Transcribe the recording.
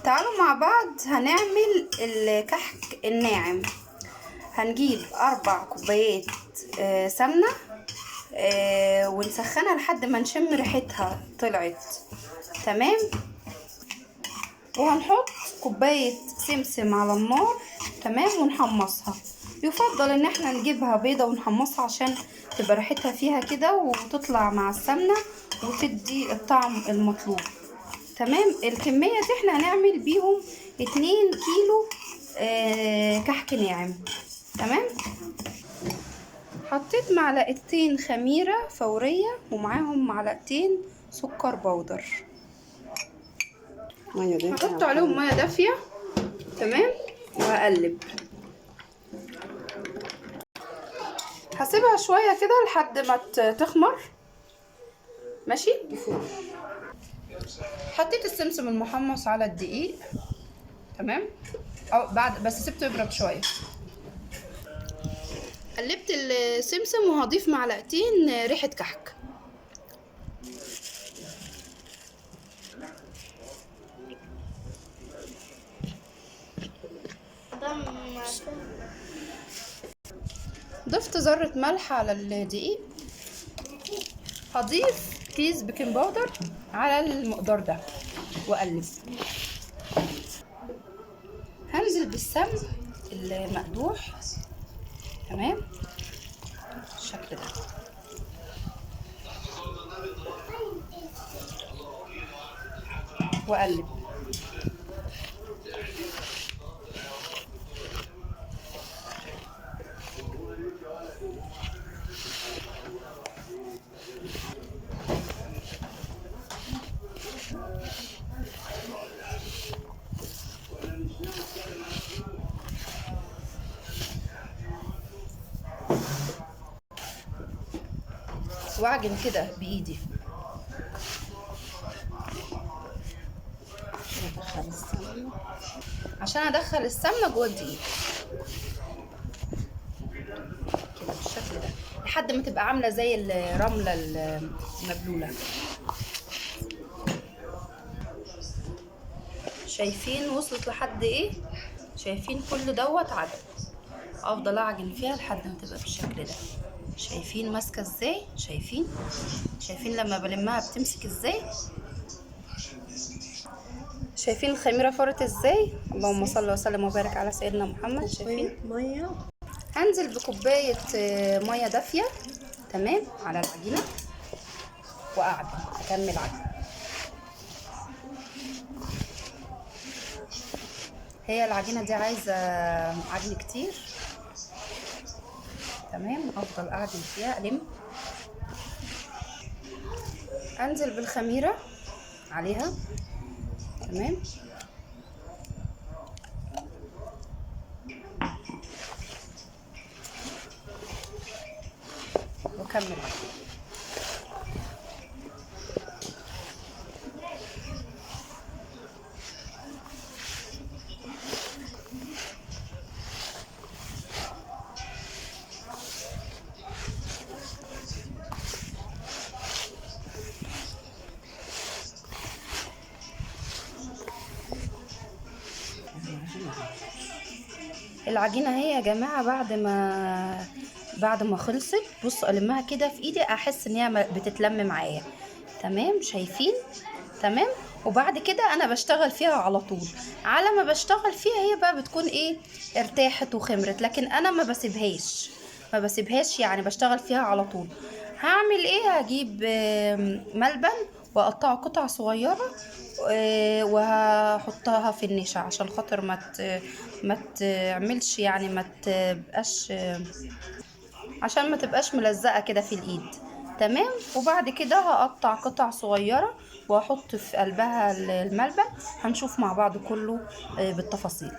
تعالوا مع بعض هنعمل الكحك الناعم. هنجيب 4 كوبايات سمنة ونسخنها لحد ما نشم ريحتها طلعت تمام. وهنحط كوباية سمسم على النار تمام ونحمصها. يفضل ان احنا نجيبها بيضة ونحمصها عشان تبقى ريحتها فيها كده وتطلع مع السمنة وتدي الطعم المطلوب تمام. الكمية دي احنا هنعمل بيهم 2 كيلو كحك ناعم تمام. حطيت معلقتين خميرة فورية ومعاهم معلقتين سكر بودر. هحط عليهم ميه دافية تمام وهقلب. هسيبها شوية كده لحد ما تخمر ماشي. حطيت السمسم المحمص على الدقيق تمام، او بعد بس سبته يبرد شويه. قلبت السمسم وهضيف معلقتين ريحه كحك. ضفت ذره ملح على الدقيق. هضيف كيس بيكنج باودر على المقدار ده واقلب. هنزل بالسمن المقدوح تمام بالشكل ده واقلب. واعجن كده بايدي. عشان ادخل السمنه جوه الدقيق كده بالشكل ده لحد ما تبقى عامله زي الرمله المبلوله. شايفين وصلت لحد ايه؟ شايفين كل دوت عدد. افضل اعجن فيها لحد ما تبقى بالشكل ده. شايفين ماسكه ازاي؟ شايفين لما بلمها بتمسك ازاي؟ شايفين الخميره فرت ازاي؟ اللهم صل وسلم وبارك على سيدنا محمد. شايفين ميه. هنزل بكوبايه ميه دافيه تمام على العجينه واعجن. اكمل عجن. هي العجينه دي عايزه عجن كتير تمام. افضل اعجن فيها الم. انزل بالخميره عليها تمام واكمل. العجينه اهي يا جماعه بعد ما خلصت. بصوا المها كده في ايدي احس ان هي بتتلم معايا تمام. شايفين تمام. وبعد كده انا بشتغل فيها على طول. على ما بشتغل فيها هي بقى بتكون ايه ارتاحت وخمرت. لكن انا ما بسيبهاش يعني بشتغل فيها على طول. هعمل ايه؟ هجيب ملبن واقطعه قطع صغيره وهحطها في النشا عشان خاطر ما تعملش يعني ما تبقاش عشان ما تبقاش ملزقه كده في الايد تمام. وبعد كده هقطع قطع صغيره واحط في قلبها الملبن. هنشوف مع بعض كله بالتفاصيل.